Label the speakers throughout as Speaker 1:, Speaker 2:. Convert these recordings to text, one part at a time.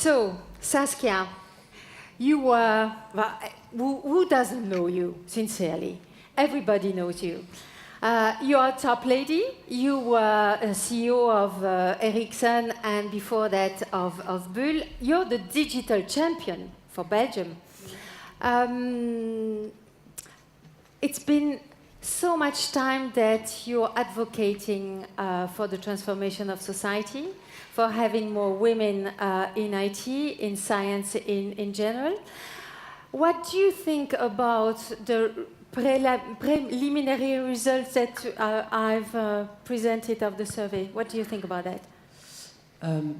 Speaker 1: So, Saskia, you were, well, who doesn't know you, sincerely? Everybody knows you. You are a top lady. You were a CEO of Ericsson and before that of Bull. You're the digital champion for Belgium. It's been so much time that you're advocating for the transformation of society, for having more women in IT, in science in general. What do you think about the preliminary results that I've presented of the survey? What do you think about that?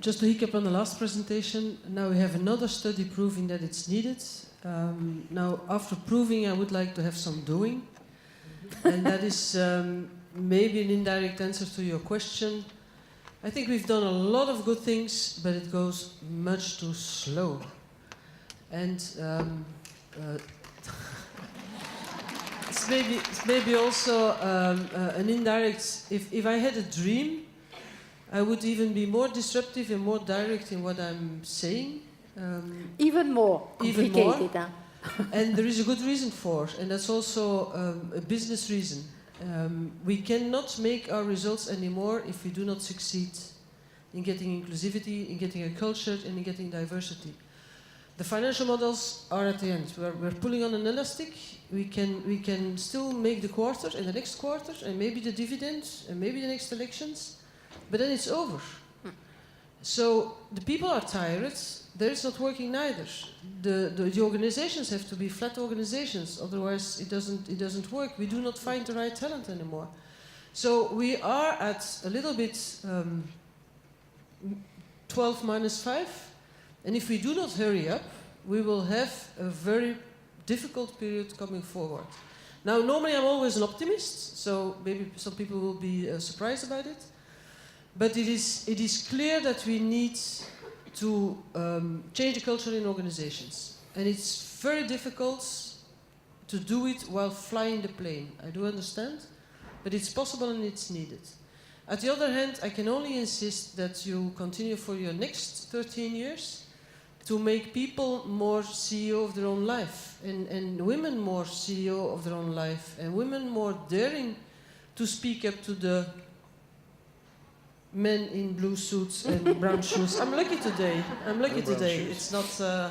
Speaker 2: Just to hiccup on the last presentation, now we have another study proving that it's needed. Now, after proving, I would like to have some doing. And that is maybe an indirect answer to your question. I think we've done a lot of good things, but it goes much too slow. And it's maybe also an indirect, if I had a dream, I would even be more disruptive and more direct in what I'm saying.
Speaker 1: Even more complicated. Huh?
Speaker 2: And there is a good reason for it, and that's also a business reason. We cannot make our results anymore if we do not succeed in getting inclusivity, in getting a culture, and in getting diversity. The financial models are at the end. We're pulling on an elastic. We can still make the quarter and the next quarter and maybe the dividends and maybe the next elections, but then it's over. So the people are tired. There is not working neither. The organizations have to be flat organizations, otherwise it doesn't work. We do not find the right talent anymore. So we are at a little bit 12 minus 5. And if we do not hurry up, we will have a very difficult period coming forward. Now, normally I'm always an optimist, so maybe some people will be surprised about it. But it is clear that we need to change the culture in organizations. And it's very difficult to do it while flying the plane. I do understand, but it's possible and it's needed. At the other hand, I can only insist that you continue for your next 13 years to make people more CEO of their own life, and women more CEO of their own life, and women more daring to speak up to the men in blue suits and brown shoes. I'm lucky today. It's not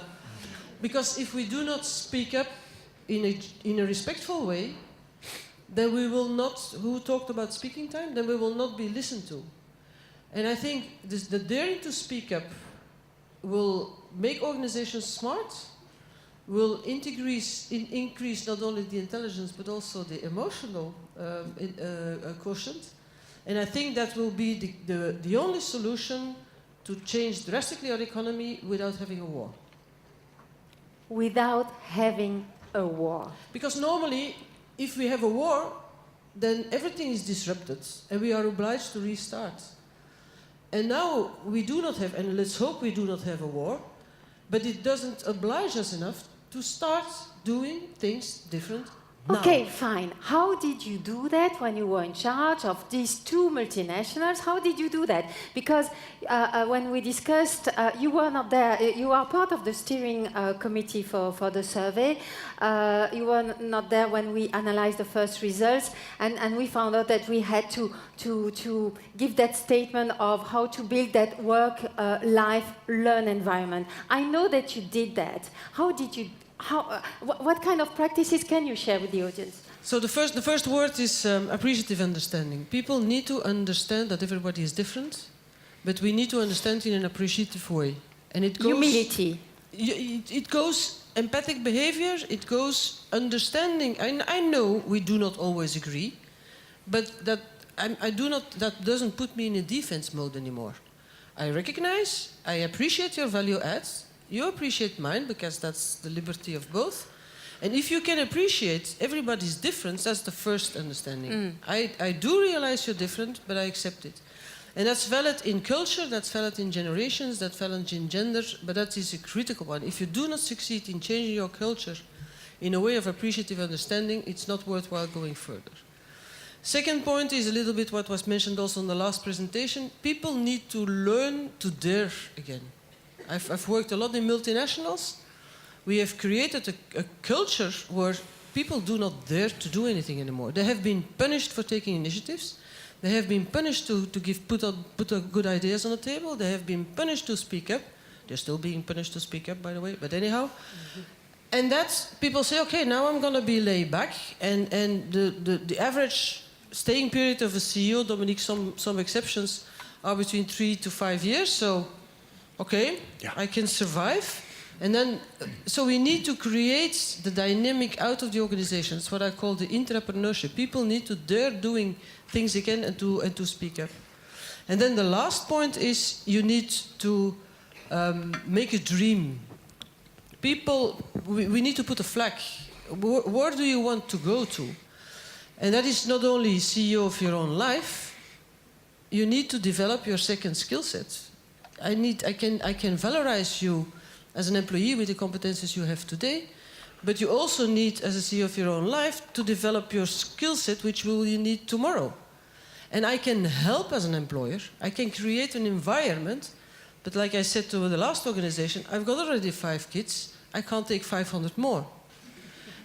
Speaker 2: because if we do not speak up in a respectful way, then we will not. Who talked about speaking time? Then we will not be listened to. And I think the daring to speak up will make organizations smart, will increase not only the intelligence but also the emotional quotient. And I think that will be the only solution to change drastically our economy without having a war.
Speaker 1: Without having a war.
Speaker 2: Because normally, if we have a war, then everything is disrupted and we are obliged to restart. And now we do not have, and let's hope we do not have a war, but it doesn't oblige us enough to start doing things different now.
Speaker 1: Okay, fine. How did you do that when you were in charge of these two multinationals? How did you do that? Because when we discussed, you were not there. You are part of the steering committee for the survey. You were not there when we analyzed the first results, and we found out that we had to give that statement of how to build that work, life, learn environment. I know that you did that. How did you? What kind of practices can you share with the audience?
Speaker 2: So the first word is appreciative understanding. People need to understand that everybody is different, but we need to understand in an appreciative way. And it goes
Speaker 1: humility.
Speaker 2: It goes empathic behavior. It goes understanding. I know we do not always agree, but that doesn't put me in a defense mode anymore. I recognize. I appreciate your value adds. You appreciate mine, because that's the liberty of both. And if you can appreciate everybody's difference, that's the first understanding. I do realize you're different, but I accept it. And that's valid in culture, that's valid in generations, that's valid in gender, but that is a critical one. If you do not succeed in changing your culture in a way of appreciative understanding, it's not worthwhile going further. Second point is a little bit what was mentioned also in the last presentation. People need to learn to dare again. I've worked a lot in multinationals. We have created a culture where people do not dare to do anything anymore. They have been punished for taking initiatives. They have been punished to put good ideas on the table. They have been punished to speak up. They're still being punished to speak up, by the way. But anyhow, and that's people say, okay, now I'm going to be laid back. And the average staying period of a CEO, Dominique, some exceptions, are between 3 to 5 years. So, okay, I can survive. And then, so we need to create the dynamic out of the organization. It's what I call the entrepreneurship. People need to dare doing things again and to speak up. And then the last point is you need to make a dream. People, we need to put a flag. Where do you want to go to? And that is not only CEO of your own life. You need to develop your second skill set. I can valorize you as an employee with the competences you have today, but you also need, as a CEO of your own life, to develop your skill set, which will you need tomorrow. And I can help as an employer. I can create an environment, but like I said to the last organization, I've got already 5 kids. I can't take 500 more.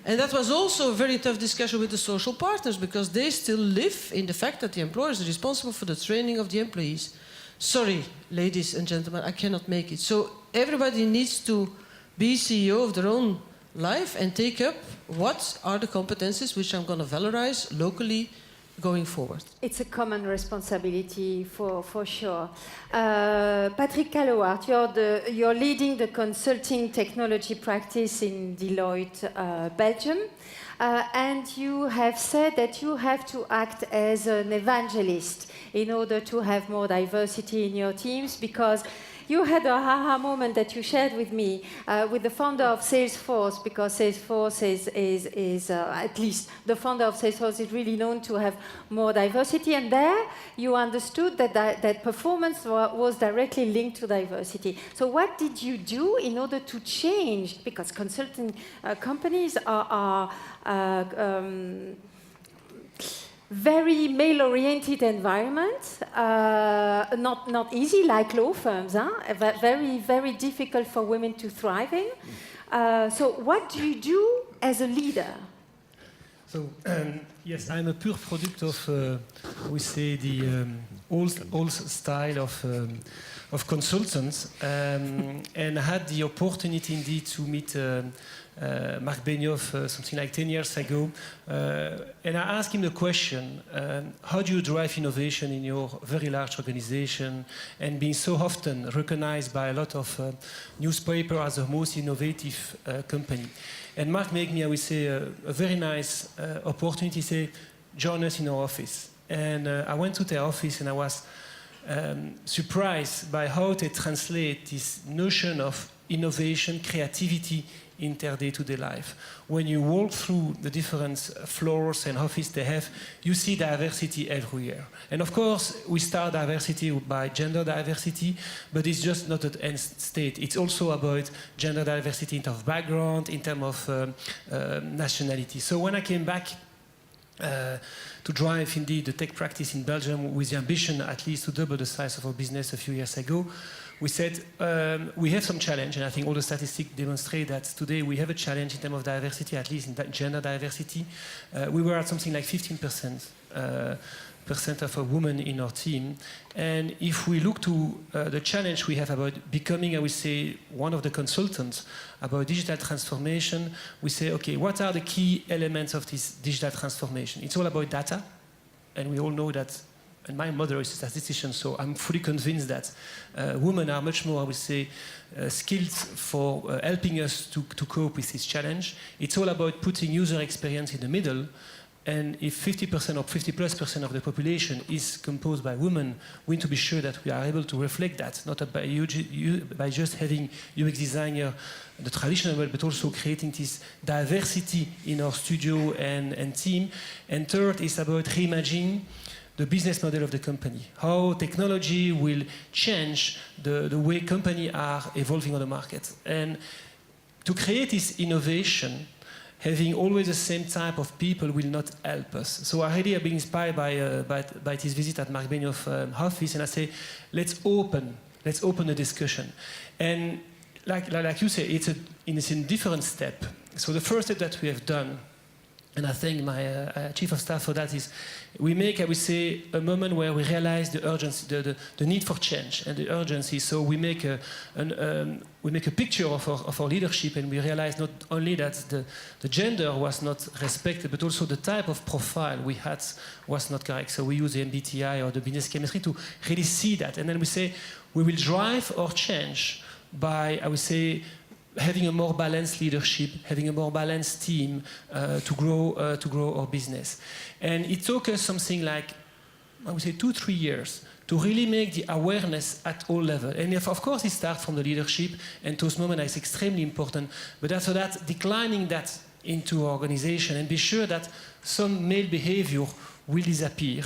Speaker 2: And that was also a very tough discussion with the social partners, because they still live in the fact that the employer is responsible for the training of the employees. Sorry, ladies and gentlemen, I cannot make it. So everybody needs to be CEO of their own life and take up what are the competences which I'm going to valorize locally going forward.
Speaker 1: It's a common responsibility for sure. Patrick Callewaert, you're leading the consulting technology practice in Deloitte, Belgium. And you have said that you have to act as an evangelist in order to have more diversity in your teams, because you had a aha moment that you shared with me with the founder of Salesforce, because Salesforce is at least the founder of Salesforce is really known to have more diversity, and there you understood that performance was directly linked to diversity. So what did you do in order to change? Because consulting companies are very male-oriented environment, not easy like law firms, very, very difficult for women to thrive in. So what do you do as a leader?
Speaker 3: So, yes, I'm a pure product of, we say, the old style of consultants, and I had the opportunity indeed to meet Marc Benioff something like 10 years ago, and I asked him the question, how do you drive innovation in your very large organization and being so often recognized by a lot of newspapers as the most innovative company? And Marc made me, I would say, a very nice opportunity to say, join us in our office. And I went to their office and I was surprised by how they translate this notion of innovation, creativity in their day-to-day life. When you walk through the different floors and offices they have, you see diversity everywhere. And of course, we start diversity by gender diversity, but it's just not an end state. It's also about gender diversity in terms of background, in terms of nationality. So when I came back to drive indeed the tech practice in Belgium with the ambition at least to double the size of our business a few years ago, we said we have some challenge, and I think all the statistics demonstrate that today we have a challenge in terms of diversity, at least in gender diversity. We were at something like 15% of a woman in our team. And if we look to the challenge we have about becoming, I would say, one of the consultants about digital transformation, we say, okay, what are the key elements of this digital transformation? It's all about data, and we all know that. And my mother is a statistician, so I'm fully convinced that women are much more, I would say, skilled for helping us to cope with this challenge. It's all about putting user experience in the middle. And if 50% or 50+% of the population is composed by women, we need to be sure that we are able to reflect that, not by just having UX designer, the traditional way, but also creating this diversity in our studio and team. And third is about reimagining the business model of the company, how technology will change the way companies are evolving on the market. And to create this innovation, having always the same type of people will not help us. So I really have been inspired by this visit at Marc Benioff's office, and I say, let's open Let's open a discussion. And like you say, it's a different step. So the first step that we have done, and I thank my chief of staff for that, is we make, I would say, a moment where we realize the urgency, the need for change and the urgency. So we make a picture of our leadership, and we realize not only that the gender was not respected, but also the type of profile we had was not correct. So we use the MBTI or the business chemistry to really see that. And then we say, we will drive our change by, I would say, having a more balanced leadership, having a more balanced team to grow our business. And it took us something like, I would say, 2-3 years to really make the awareness at all levels. And of course, it starts from the leadership, and those moments is extremely important. But after that, declining that into our organization and be sure that some male behavior will disappear.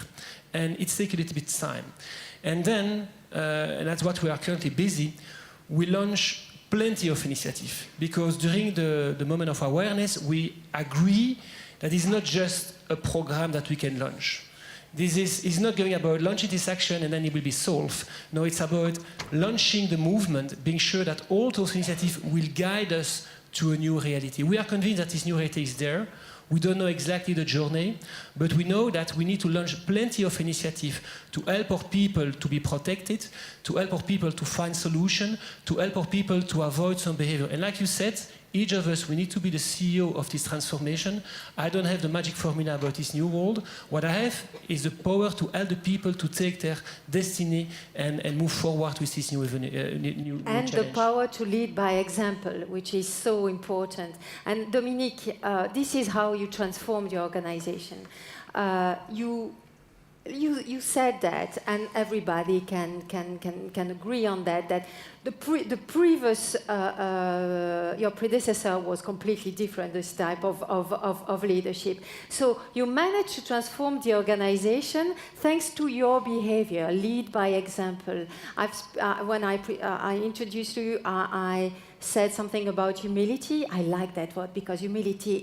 Speaker 3: And it's taken a little bit of time. And then, and that's what we are currently busy, we launch plenty of initiatives, because during the moment of awareness, we agree that it's not just a program that we can launch. This is not going about launching this action and then it will be solved. No, it's about launching the movement, being sure that all those initiatives will guide us to a new reality. We are convinced that this new reality is there. We don't know exactly the journey, but we know that we need to launch plenty of initiatives to help our people to be protected, to help our people to find solutions, to help our people to avoid some behavior. And like you said, each of us, we need to be the CEO of this transformation. I don't have the magic formula about this new world. What I have is the power to help the people to take their destiny and move forward with this new new
Speaker 1: and
Speaker 3: challenge.
Speaker 1: the power to lead by example, which is so important. And Dominique, this is how you transformed your organization. You said that, and everybody can agree on that. That the previous your predecessor was completely different. This type of leadership. So you managed to transform the organization thanks to your behavior, lead by example. When I introduced you, I said something about humility. I like that word because humility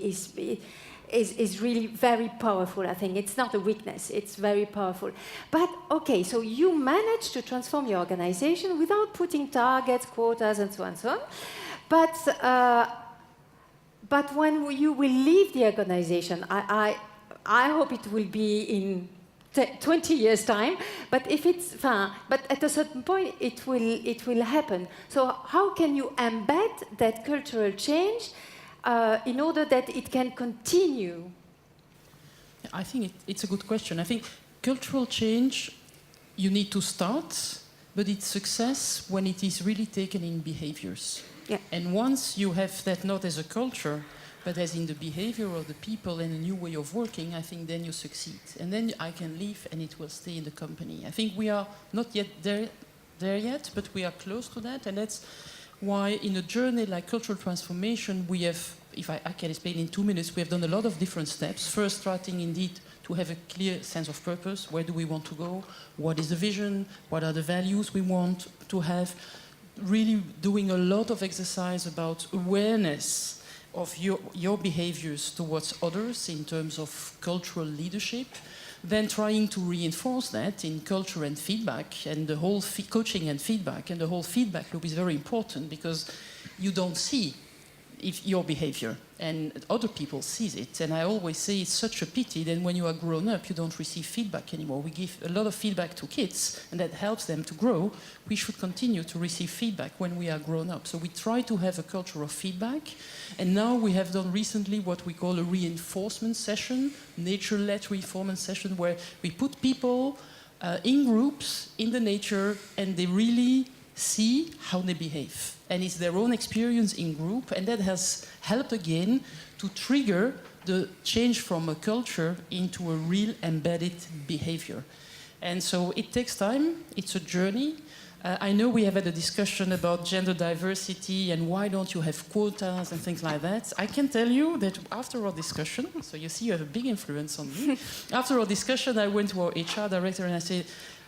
Speaker 1: is really very powerful. I think it's not a weakness, it's very powerful. But okay, so you managed to transform your organization without putting targets, quotas, and so on and so on. But when you will leave the organization, I hope it will be in 20 years' time, but but at a certain point it will happen. So how can you embed that cultural change in order that it can continue?
Speaker 4: I think it's a good question. I think cultural change, you need to start, but it's success when it is really taken in behaviors.
Speaker 1: Yeah.
Speaker 4: And once you have that not as a culture, but as in the behavior of the people and a new way of working, I think then you succeed. And then I can leave and it will stay in the company. I think we are not yet there yet, but we are close to that. And that's why in a journey like cultural transformation, we have, if I can explain in 2 minutes, we have done a lot of different steps. First, starting indeed to have a clear sense of purpose. Where do we want to go? What is the vision? What are the values we want to have? Really doing a lot of exercise about awareness of your behaviors towards others in terms of cultural leadership. Then trying to reinforce that in culture and feedback, and the whole coaching and feedback, and the whole feedback loop is very important because you don't see your behavior and other people sees it. And I always say it's such a pity that when you are grown up, you don't receive feedback anymore. We give a lot of feedback to kids and that helps them to grow. We should continue to receive feedback when we are grown up. So we try to have a culture of feedback. And now we have done recently what we call a reinforcement session, nature-led reinforcement session, where we put people in groups in the nature and they really see how they behave. And it's their own experience in group, and that has helped again to trigger the change from a culture into a real embedded behavior. And so it takes time, it's a journey. I know we have had a discussion about gender diversity and why don't you have quotas and things like that. I can tell you that after our discussion, so you see you have a big influence on me. After our discussion, I went to our HR director and I said,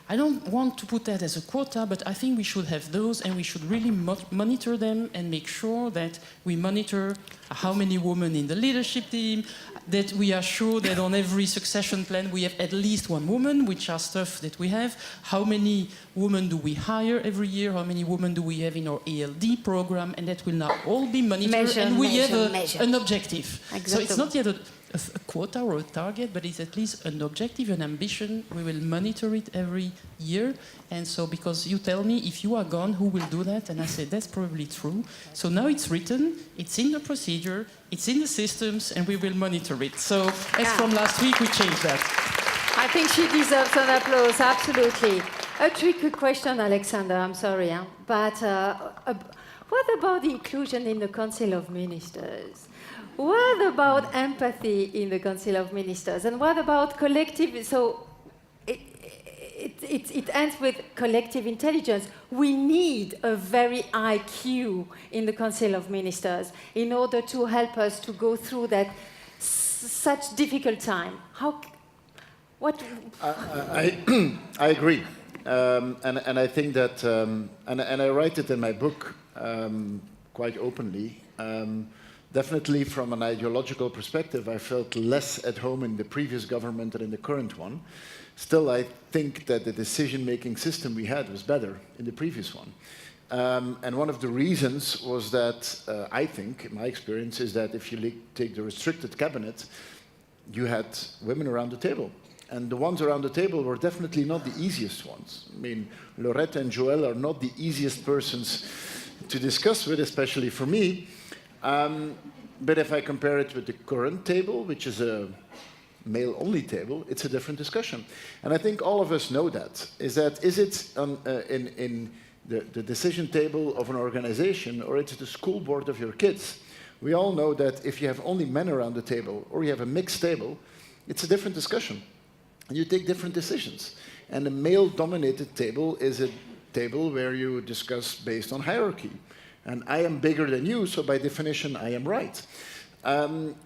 Speaker 4: I don't want to put that as a quota, but I think we should have those and we should really monitor them and make sure that we monitor how many women in the leadership team, that we are sure that on every succession plan we have at least one woman, which are stuff that we have. How many women do we hire every year? How many women do we have in our ALD program? And that will now all be monitored. And we have an objective.
Speaker 1: Exactly.
Speaker 4: So it's not yet a quota or a target, but it's at least an objective, an ambition. We will monitor it every year. And so, because you tell me, if you are gone, who will do that? And I said, that's probably true. So now it's written, it's in the procedure, it's in the systems, and we will monitor it. So as from last week, we changed that.
Speaker 1: I think she deserves an applause, absolutely. A tricky question, Alexander, I'm sorry. Huh? But what about inclusion in the Council of Ministers? What about empathy in the Council of Ministers? And what about collective? So it ends with collective intelligence. We need a very IQ in the Council of Ministers in order to help us to go through that such difficult time. What?
Speaker 5: I agree. And I think that, and I write it in my book quite openly, definitely from an ideological perspective, I felt less at home in the previous government than in the current one. Still, I think that the decision-making system we had was better in the previous one. And one of the reasons was that, I think, in my experience, is that if you take the restricted cabinet, you had women around the table. And the ones around the table were definitely not the easiest ones. I mean, Lorette and Joël are not the easiest persons to discuss with, especially for me. But if I compare it with the current table, which is a male-only table, it's a different discussion. And I think all of us know that. Is it in the decision table of an organization, or it's the school board of your kids? We all know that if you have only men around the table, or you have a mixed table, it's a different discussion. And you take different decisions. And a male-dominated table is a table where you discuss based on hierarchy. And I am bigger than you, so by definition, I am right. And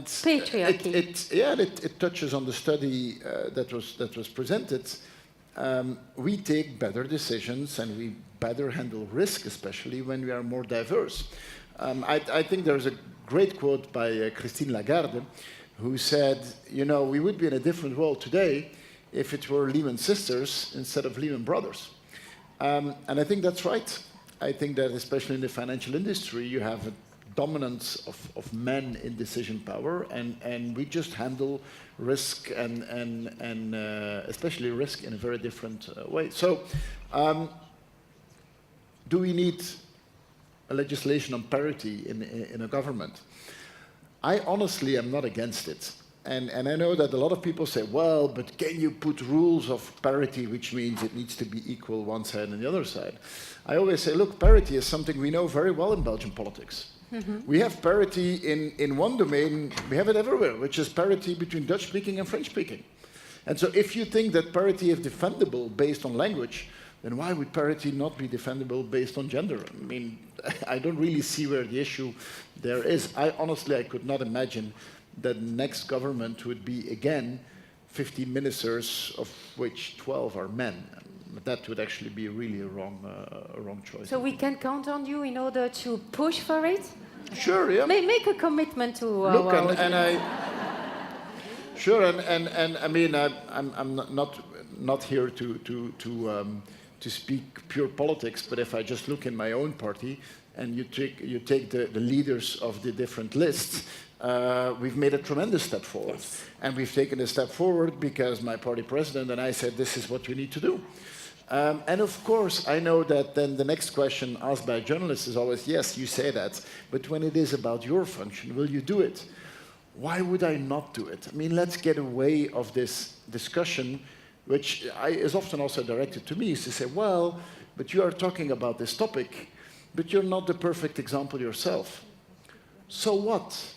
Speaker 1: patriarchy.
Speaker 5: It touches on the study that was presented. We take better decisions, and we better handle risk, especially when we are more diverse. I think there's a great quote by Christine Lagarde, who said, you know, we would be in a different world today if it were Lehman Sisters instead of Lehman Brothers. And I think that's right. I think that especially in the financial industry, you have a dominance of men in decision power, and we just handle risk and especially risk in a very different way. So, do we need a legislation on parity in a government? I honestly am not against it. And I know that a lot of people say, well, but can you put rules of parity, which means it needs to be equal one side and the other side? I always say, look, parity is something we know very well in Belgian politics. Mm-hmm. We have parity in one domain, we have it everywhere, which is parity between Dutch-speaking and French-speaking. And so if you think that parity is defendable based on language, then why would parity not be defendable based on gender? I mean, I don't really see where the issue there is. I could not imagine that the next government would be, again, 15 ministers, of which 12 are men. That would actually be really a wrong choice.
Speaker 1: So we can count on you in order to push for it?
Speaker 5: Sure, yeah.
Speaker 1: Make a commitment to
Speaker 5: look,
Speaker 1: our
Speaker 5: and I... Sure, and I mean, I'm not here to speak pure politics, but if I just look in my own party, and you take the leaders of the different lists, we've made a tremendous step forward. Yes. And we've taken a step forward because my party president and I said, this is what we need to do. And of course, I know that then the next question asked by journalists is always, yes, you say that, but when it is about your function, will you do it? Why would I not do it? I mean, let's get away of this discussion, which is often also directed to me, is to say, well, but you are talking about this topic, but you're not the perfect example yourself. So what?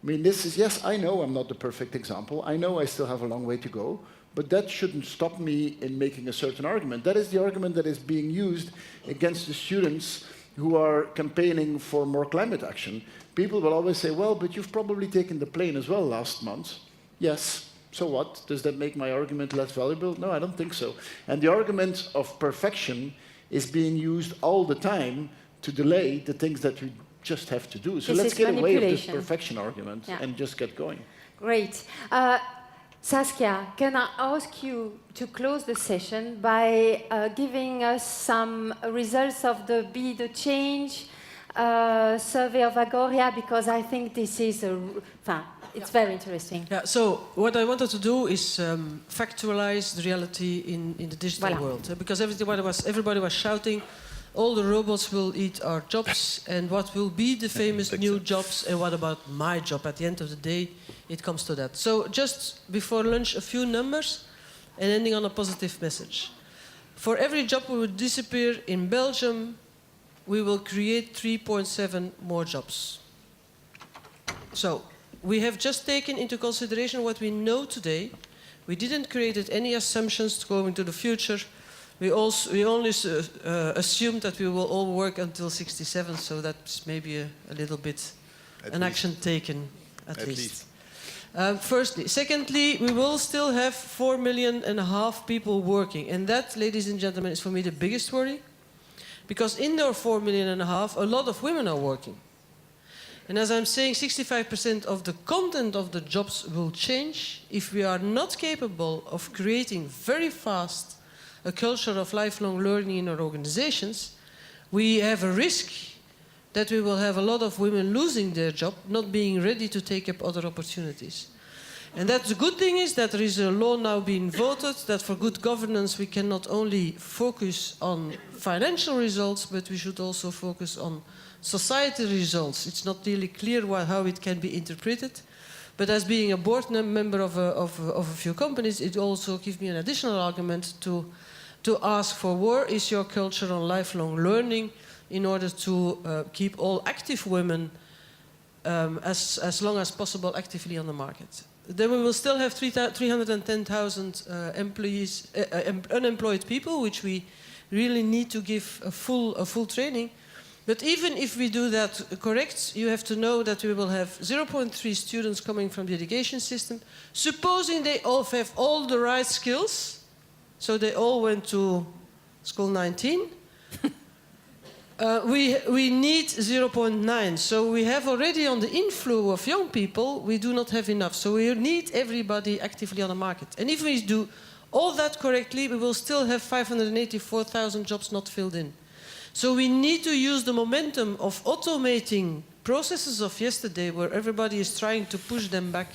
Speaker 5: I mean, this is, yes, I know I'm not the perfect example. I know I still have a long way to go, but that shouldn't stop me in making a certain argument. That is the argument that is being used against the students who are campaigning for more climate action. People will always say, well, but you've probably taken the plane as well last month. Yes, so what? Does that make my argument less valuable? No, I don't think so. And the argument of perfection is being used all the time to delay the things that we just have to do. So
Speaker 1: This
Speaker 5: let's
Speaker 1: is
Speaker 5: get away of this
Speaker 1: manipulation.
Speaker 5: perfection argument and just get going.
Speaker 1: Great. Saskia, can I ask you to close the session by giving us some results of the Be the Change survey of Agoria, because I think this is it's very interesting.
Speaker 2: Yeah, so what I wanted to do is factualize the reality in the digital world. Because everybody was shouting, all the robots will eat our jobs, and what will be the famous new jobs, and what about my job? At the end of the day, it comes to that. So just before lunch, a few numbers, and ending on a positive message. For every job we would disappear in Belgium, we will create 3.7 more jobs. So we have just taken into consideration what we know today. We didn't create any assumptions to go into the future. We only assumed that we will all work until 67, so that's maybe a little bit action taken at least. Firstly. Secondly, we will still have 4.5 million people working. And that, ladies and gentlemen, is for me the biggest worry. Because in their 4.5 million, a lot of women are working. And as I'm saying, 65% of the content of the jobs will change if we are not capable of creating very fast a culture of lifelong learning in our organizations. We have a risk that we will have a lot of women losing their job, not being ready to take up other opportunities. And that's the good thing is that there is a law now being voted that for good governance we can not only focus on financial results, but we should also focus on societal results. It's not really clear how it can be interpreted, but as being a board member of a few companies, it also gives me an additional argument to ask for where is your culture on lifelong learning in order to keep all active women as long as possible actively on the market. Then we will still have 310,000 employees, unemployed people, which we really need to give a full training. But even if we do that correct, you have to know that we will have 0.3 students coming from the education system. Supposing they all have all the right skills, so they all went to school 19, we need 0.9. So we have already on the inflow of young people, we do not have enough. So we need everybody actively on the market. And if we do all that correctly, we will still have 584,000 jobs not filled in. So we need to use the momentum of automating processes of yesterday, where everybody is trying to push them back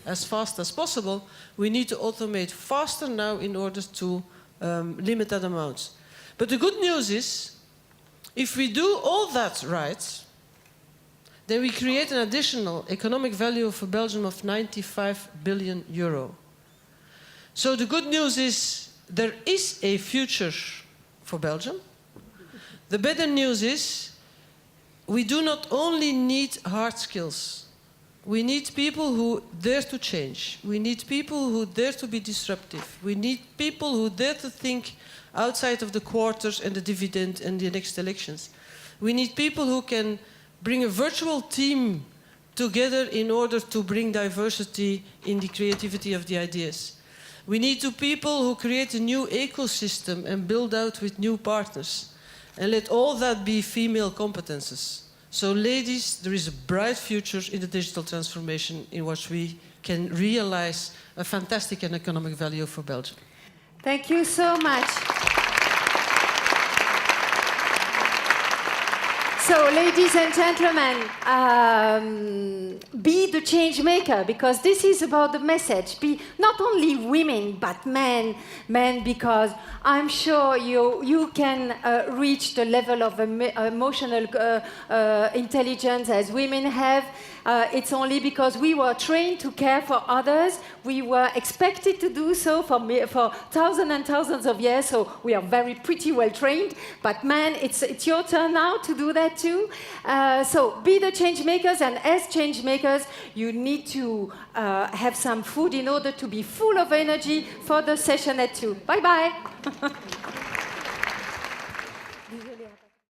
Speaker 2: as fast as possible. We need to automate faster now in order to limit that amount. But the good news is, if we do all that right, then we create an additional economic value for Belgium of 95 billion euro. So the good news is there is a future for Belgium. The better news is we do not only need hard skills. We need people who dare to change. We need people who dare to be disruptive. We need people who dare to think outside of the quarters and the dividend and the next elections. We need people who can bring a virtual team together in order to bring diversity in the creativity of the ideas. We need people who create a new ecosystem and build out with new partners. And let all that be female competences. So ladies, there is a bright future in the digital transformation in which we can realize a fantastic and economic value for Belgium.
Speaker 1: Thank you so much. So, ladies and gentlemen, be the change maker, because this is about the message. Be not only women, but men, because I'm sure you can reach the level of emotional intelligence as women have. It's only because we were trained to care for others. We were expected to do so for thousands and thousands of years, so we are pretty well trained. But man, it's your turn now to do that too. So be the change makers, and as change makers, you need to have some food in order to be full of energy for the session at 2. Bye-bye.